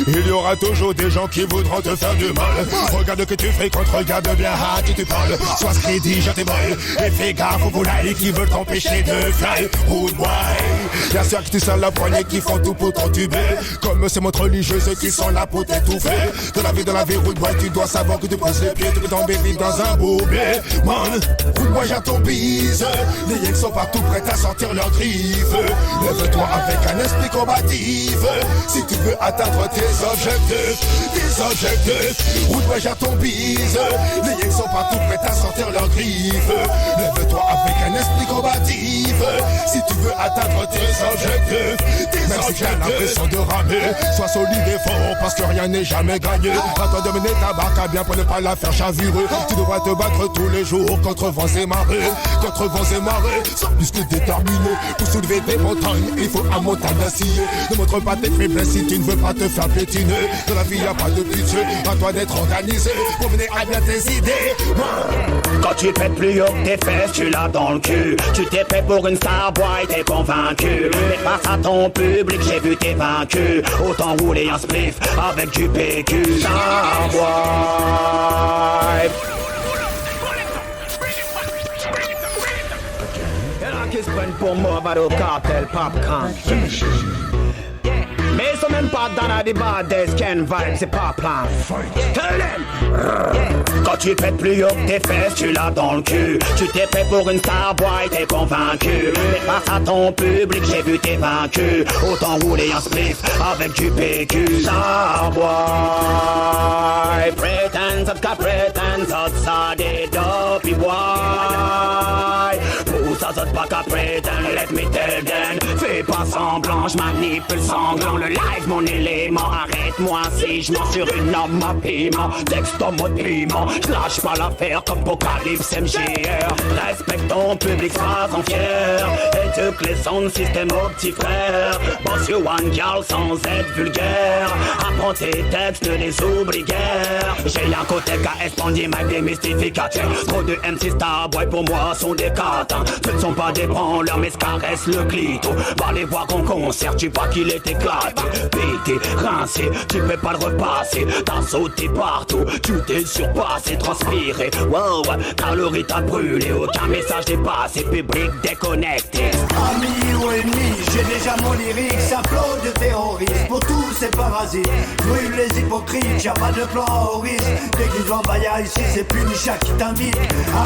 Il y aura toujours des gens qui voudront te faire du mal. Regarde que tu fréquentes, regarde bien à qui tu parles. Sois crédit, je t'ébranle. Et fais gaffe aux volailles qui veulent t'empêcher de fly. Rude boy. Y'a ceux qui sont la poignée qui font tout pour t'entuber. Comme ces montres religieuses qui sont là pour t'étouffer. Dans la vie, rude boy, tu dois savoir que tu poses les pieds. Tu peux tomber vite dans un bourbier. Man, rude boy, j'ai ton bise. Les yeux sont partout prêts à sortir leurs griffes. Lève-toi avec un esprit combatif. Si tu veux atteindre tes objectifs, roule-moi j'ai ton bise. Les yeux sont partout prêts à sortir leurs griffes. Lève-toi avec un esprit combatif. Si tu veux atteindre tes objectifs. Même si tu as l'impression de ramer, sois solide et fort parce que rien n'est jamais gagné. À toi de mener ta barque à bien pour ne pas la faire chavirer. Tu devras te battre tous les jours contre vents et marées. Sois plus que déterminé pour soulever des montagnes. Il faut un montagne d'acier. Ne montre pas tes faiblesses si tu ne veux pas te faire pétiner. Dans la vie y'a pas de pitié, à toi d'être organisé pour mener à bien tes idées. Quand tu pètes plus haut que tes fesses, tu l'as dans le cul. Tu t'es fait pour une star boy, t'es convaincu. Mais face à ton public, j'ai vu t'es vaincu. Autant rouler un spliff avec du PQ. Star boy. Y'en a qui se prennent pour moi, va au cartel, popcorn. Mais ils sont même pas dans la débat des scan vibes, c'est pas plein. Quand tu pètes plus haut que tes fesses, tu l'as dans le cul. Tu t'es fait pour une star boy, t'es convaincu. Mais face à ton public, j'ai vu t'es vaincu. Autant rouler un spliff avec du PQ. Star boy. Pretense, ça des dopey boy. Ça saute pas qu'à prétendre, let me tell them. Fais pas semblant, j'manipule sanglant. Le live, mon élément, arrête-moi si j'mens sur une arme à piment. Texte en mode piment, j'lâche pas l'affaire comme Apocalypse MGR. Respecte ton public, sois-en fier. Éduque les sons système aux petits frères. Boss you one girl sans être vulgaire. Apprends tes textes, ne les oublie guère. J'ai un côté KS, bandit, mic démystificateur. Trop de MC Starboy pour moi sont des catins. Ce ne sont pas des branleurs mais se caressent le clito. Va les voir en concert, tu vois qu'il est éclaté. Pété, rincé, tu peux pas le repasser. T'as sauté partout, tu t'es surpassé, transpiré. Wow, calories t'as brûlé, aucun message dépassé. Public déconnecté. Amis ou ennemis, j'ai déjà mon lyrique. Ça flot de terrorisme pour tous ces parasites. Brûle les hypocrites, y'a pas de plan au risque. Dès qu'ils vont bailler ici, c'est Punisha qui t'invite.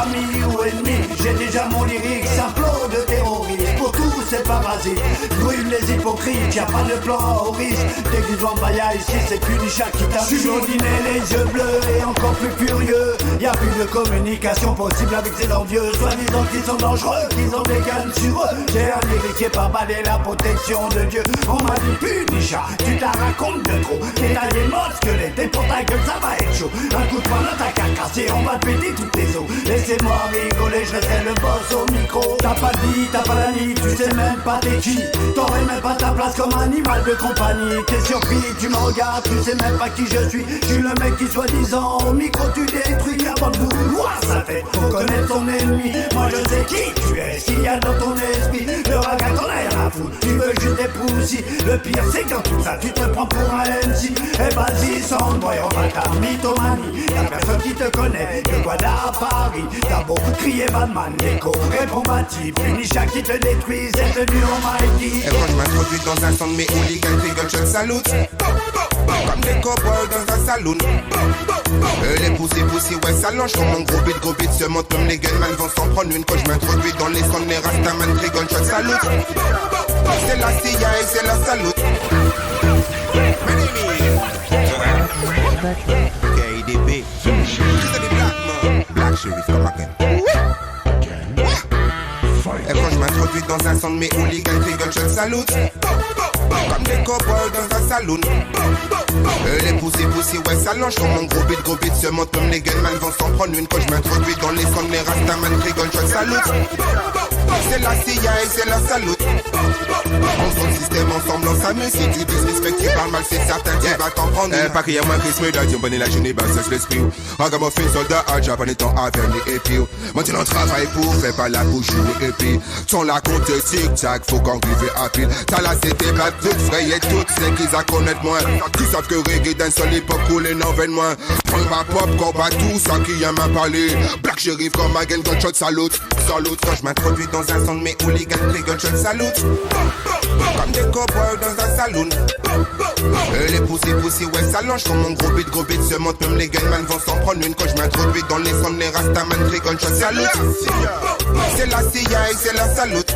Amis ou ennemis, j'ai déjà mon lyrique. Ça flot de terrorisme pour tous ces parasites. Brûle les hypocrites, y'a pas de plan au risque. Dès qu'ils vont bailler ici, c'est Punisha qui t'invite. Subordonné, les yeux bleus et encore plus furieux. Y'a plus de communication possible avec ces envieux. Soi-disant qu'ils sont dangereux, qu'ils ont des cannes sur eux. J'ai un lyrique par balle et la protection de Dieu. On m'a dit Punisha, tu t'en racontes de trop. T'es taillé mode squelette et pour ta gueule ça va être chaud. Un coup de poing dans ta carcasse et on va te péter toutes tes os. Laissez-moi rigoler, je resterai le boss au micro. T'as pas dit, t'as pas la nuit, tu sais même pas t'es qui. T'aurais même pas ta place comme animal de compagnie. T'es surpris, tu me regardes, tu sais même pas qui je suis. Je suis le mec qui soi-disant au micro tu détruis. Avant de vouloir sa tête, faut connaître ton ennemi. Moi je sais qui tu es, s'il y a dans ton esprit. Le raga t'en a rien à foutre, tu veux juste des poussis. Le pire c'est quand tout ça tu te prends pour un MC. Eh vas-y Sandboy, on va ta mythomanie. Y'a personne qui te connaît, de Guada à Paris. T'as beau crier Batman, Nico, réponds Bati. Punisha qui te détruit, c'est tenu en mighty. Et quand je m'introduis dans un son de mes hooligans, rigole, je salute. Comme des cowboys dans un saloon. Les poussis, ouais, ça lâche comme mon gros beat se monte comme les gunman vont s'en prendre une. Quand je m'introduis dans les sons de mes rastaman, rigole, je salute. C'est la CIA et c'est la salute. KDB. C'est des black man. Black Sheriff, come again. Et quand je m'introduis dans un son de mes hooligans, rigole, je salute. Comme des cow-boys dans un saloon. Les poussées, ouais, s'allongent comme mon gros beat se monte comme les gunman vont s'en prendre une quand je m'introduis dans les sons, les rastaman rigolent, je salute. C'est la CIA et c'est la salute. On sent le système ensemble, on s'amuse. Si tu disrespectes, tu parles mal, c'est certain, tu vas t'en prendre. Pas qu'il y a moins Chris Medard, tu bonne la journée, bah c'est l'esprit. Ragamuffin, soldat, à Japan étant averni et puis. Maintenant on travaille pour faire pas la bouche et puis. Ton la compte tic-tac, faut qu'on vive à pile. T'as la c'était pas toutes frayées, toutes celles qui à connaître moins. Qui savent que reggae dans son hip-hop coule et n'en veulent moins. Prends ma pop, combat tout ça qui aime à parler. Black shérif comme again, gunshot salute. Salute quand je m'introduis dans un son de mes hooligans, les gunshots salute. Comme des cow-boys dans un saloon. Les poussées, ouais, s'allongent comme mon gros beat se monte. Même les gunman vont s'en prendre une quand je m'introduis dans les sons, les rastaman, les gunshots salute. C'est la CIA et c'est la salute.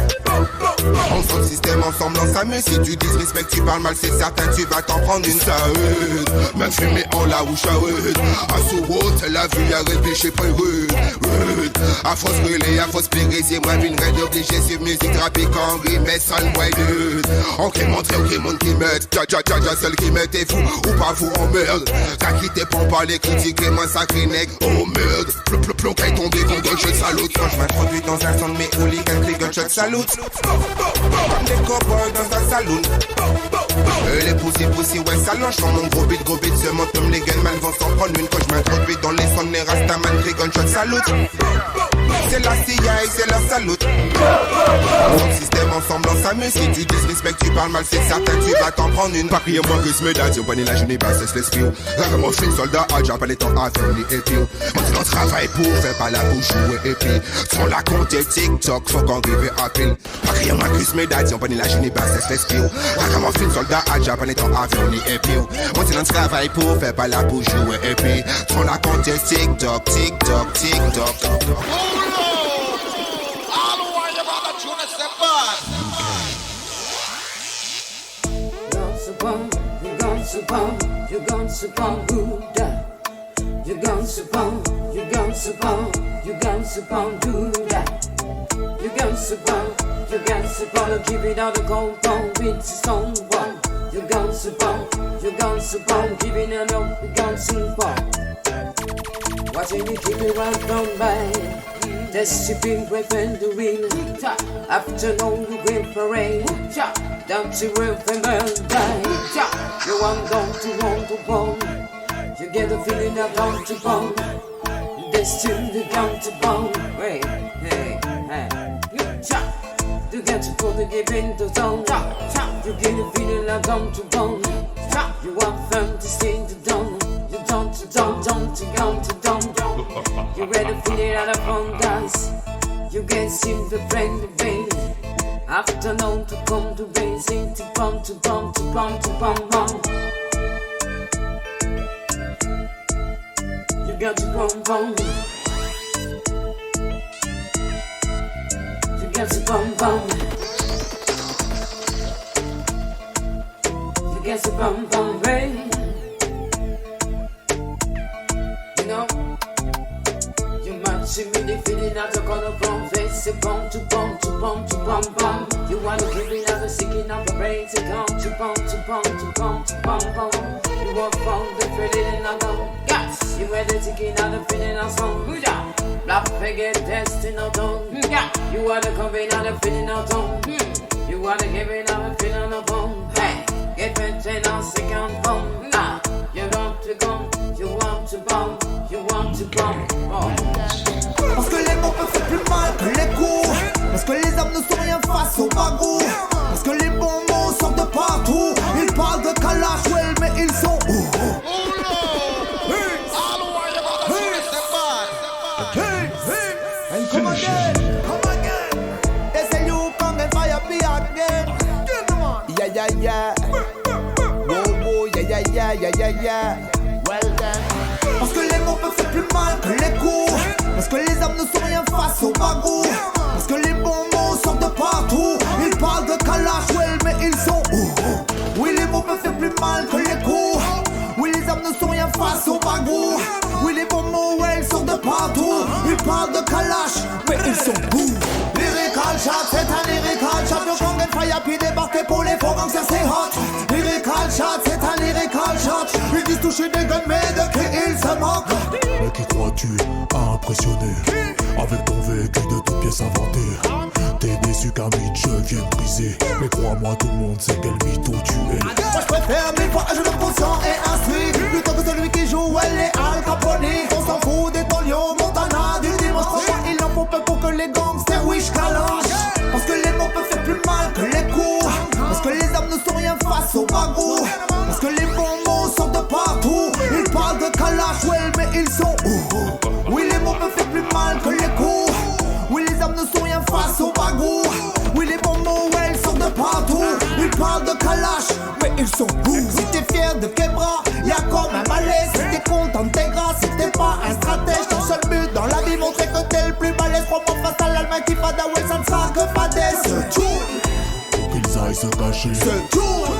On sent le système ensemble, on s'amuse. Si tu disrespectes, tu parles mal, c'est certain, tu vas t'en prendre une saute. Même fumé en la ou chaouette. À Sourot, la vie a réfléchi pas rude. À force brûlée, à force périsée, moi une raide obligée sur musique rapide quand mais sans le moyen. On qui montre, on qui monte, qui met. Dja, seul qui met, t'es fou ou pas fou, on merde. T'as quitté pour parler, critiquer, moi sacré nègre, oh merde. Plon, qu'est tombé, qu'on gunshot salute. Quand je m'introduis dans un son de mes hooligans, les gunshots salute. Comme des cow-boys dans un saloon. Les poussées, ouais, s'allongent comme mon gros beat se monte. Même les gunman vont s'en prendre une quand je m'introduis dans les sons, les rastaman, les gunshots salute. C'est la CIA et c'est la salute. On sent le système ensemble, on s'amuse. Si tu disrespectes, tu parles mal, c'est certain, tu vas t'en prendre une. Pas crier moi Chris Medard, tu bonne la journée, bah c'est l'esprit. Ragamuffin, soldat, à Japan étant averni et puis. Maintenant on travaille pour faire pas la bouche et puis. Sans la compte TikTok, faut qu'on vive à pile. Pas crier moi Chris Medard, tu bonne la journée, bah c'est l'esprit. Ragamuffin, soldat, à Japan étant averni et puis. Maintenant on travaille pour faire pas la bouche et puis. Sans la compte TikTok. You're gone so bomb, Buddha. You're gone so bomb, you're gone so bomb, you're gone so bomb, Buddha. You're gone so bomb, you're gone so bomb, keep it out of compound with someone. You're gone so bomb, you're gone so bomb, keep it out of the gone so bomb. Watching you keep it right from by. That's your big weapon to win. Afternoon, you green parade. Down to remember die. You want to bomb. You get a feeling of down to bomb. That's to the down to bomb. Hey. You get to put the give in the zone. You get a feeling of down to bomb. You want them to sing the dawn. You don't. You ready to feel it out of front guys. You get seem to bring the pain. Afternoon to come to raising to bum. You got to bum. You got to bum. You got to bum, baby. You know, you might see me the feeling out of corner from face. It's bum. You wanna give me another singing of the brains. It's bum. You want from the feeling and I don't gas. You ready to get out of feeling of song. Black forget destiny no done. You wanna come in out of feeling of tone. You wanna give it out of feeling of bone. Hey, get it on second phone. Nah, you want to come, you want to bomb. Oh. Parce que les mots peuvent faire plus mal que les coups. Parce que les hommes ne sont rien face au bagou. Parce que les bons mots sortent de partout. Ils parlent de Kalash, well, mais ils sont où? And come again. They say you come and fire me again. Yeah. Whoa, yeah. Well done. Parce que les mots peuvent faire plus mal que les coups. Parce que les hommes ne sont rien face au bagou. Parce que les bons mots sortent de partout. Ils parlent de Kalash, well, mais ils sont où? Oui, les mots peuvent faire plus mal que les coups. Oui, les hommes ne sont rien face au bagou. Oui, les bons mots, ouais, ils sortent de partout. Ils parlent de Kalash, mais ils sont où? Lyrical chat, c'est un lyrical chat. Le gang and fire VIP débarqué pour les faux gangsters, c'est hot. Lyrical shot, c'est un lyrical shot. Ils disent toucher des guns, mais de qui ils se moquent. Mais qui crois-tu à impressionner avec ton vécu de toutes pièces inventées? T'es déçu qu'un mythe vienne briser. Mais crois-moi, tout le monde sait quel mytho tu es. Moi je préfère mille fois un jeune conscient et instruit plutôt que celui qui joue elle est Al Capone. On s'en fout des Tonio Montana du dimanche prochain. Il en faut peu pour que les gangsters wish calage. Parce que les mots peuvent faire plus mal que les coups. Parce que les hommes ne sont rien face au bagou. Parce que les bons mots sortent de partout. Ils parlent de Kalash, well, mais ils sont où? Oui, les mots peuvent faire plus mal que les coups. Oui, les hommes ne sont rien face au bagou. Oui, les bons mots, ouais, ils sortent de partout. Ils parlent de Kalash, mais ils sont où? Si t'es fier de Kebra, y'a comme un malaise. Si t'es content de tes gras, si t'es pas un stratège. Ton seul but dans la vie, montrer que t'es le plus balèze. Crois-moi face à l'Allemagne qui va d'Awel, ça ne sera que Fadès. Se tourne, pour qu'ils aillent se cacher. Se tourne,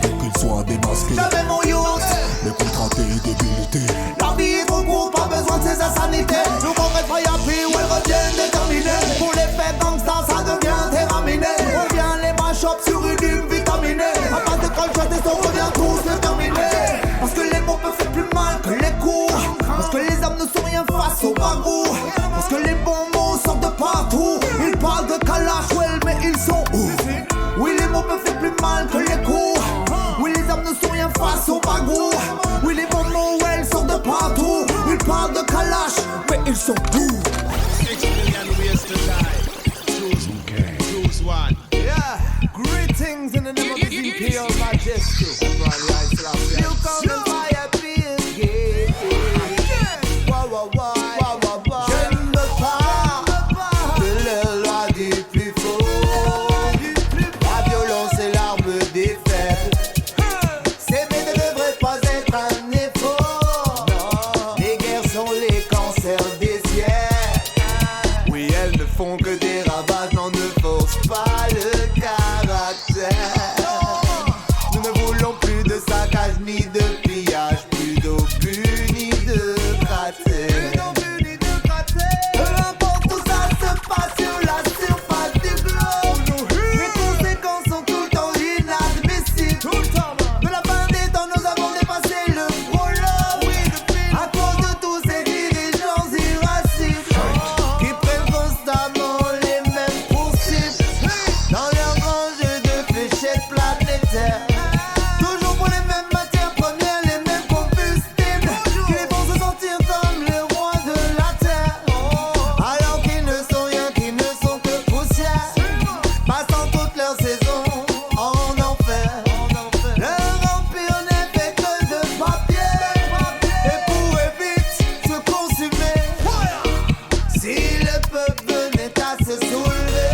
pour qu'ils soient démasqués. j'avais mon yacht. Les contratés et débilités. La vie est trop courte, pas besoin de ces insanités. Nous qu'on reste happy, où elles reviennent déterminées. Pour les fêtes gangsta, ça devient terminé. On vient les mash-up sur une hume vitaminée. À part de colchette et on revient tous le terminer. Parce que les mots peuvent faire plus mal que les coups. Parce que les hommes ne sont rien face au bagou. Parce que les bons mots sortent de partout. Ils parlent de Kalash, well, mais ils sont où? Oui, les mots peuvent faire plus mal que les coups. Oui, les hommes ne sont rien face au bagou. Oui, les bons mots, ouais, ils sortent de partout. Ils parlent de Kalash, mais ils sont où? 6 million ways to die. Choose one. Yeah, greetings in the name of His Imperial Majesty. You come and fire peace gate. Wah wah wah, wah wah wah. Je ne veux pas de la loi du plus fort. La violence est l'arme des faibles. S'aimer ne devrait pas être un effort. Les guerres sont les cancers des siècles. Oui, elles ne font que des ravages, n'en ne force pas le caractère. Nous ne voulons plus de saccage ni de pillage, plus d'obus ni de cratères. Peu importe où ça se passe sur la surface du globe, les conséquences sont tout le temps inadmissibles. De la fin des temps, nous avons dépassé le prologue. À cause de tous ces dirigeants irascibles qui prennent constamment les mêmes principes dans leur grand jeu de fléchettes planétaires. Toujours pour les mêmes matières premières, les mêmes combustibles qui les font se sentir comme les rois de la terre. Alors qu'ils ne sont rien, qu'ils ne sont que poussière, passant toute leur saison en enfer. Leur empire n'est fait que de papier et pourrait vite se consumer si le peuple venait à se soulever.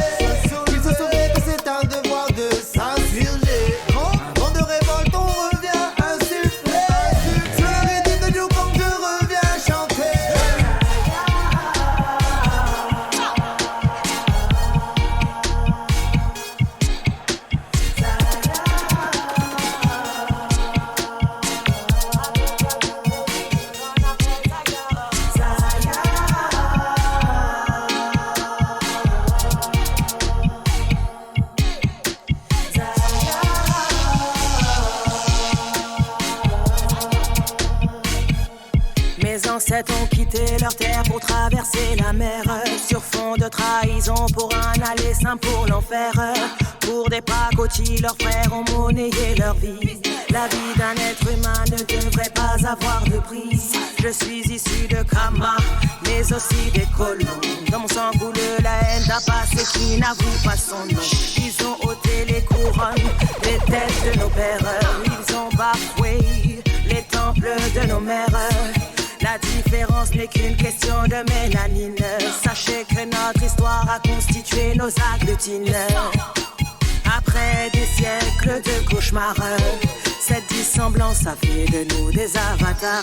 Il se saurait que c'est un devoir de s'insurger. Avant de révolte, on revient insuffler. Sur le rythme de New Kong, je reviens chanter. Mes ancêtres ont quitté leur terre pour traverser la mer. Sur fond de trahison pour un aller simple pour l'enfer. Pour des pacotis, leurs frères ont monnayé leur vie. La vie d'un être humain ne devrait pas avoir de prix. Je suis issu de Kama, mais aussi des colons. Dans mon sang coule la haine d'un passé qui n'avoue pas son nom. Ils ont ôté les couronnes, les têtes de nos pères. Ils ont bafoué les temples de nos mères. La différence n'est qu'une question de mélanine. Sachez que notre histoire a constitué nos agglutines. Après des siècles de cauchemars, cette dissemblance a fait de nous des avatars.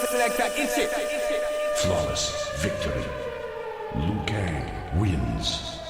Selector itchy. Flawless victory. Liu Kang wins.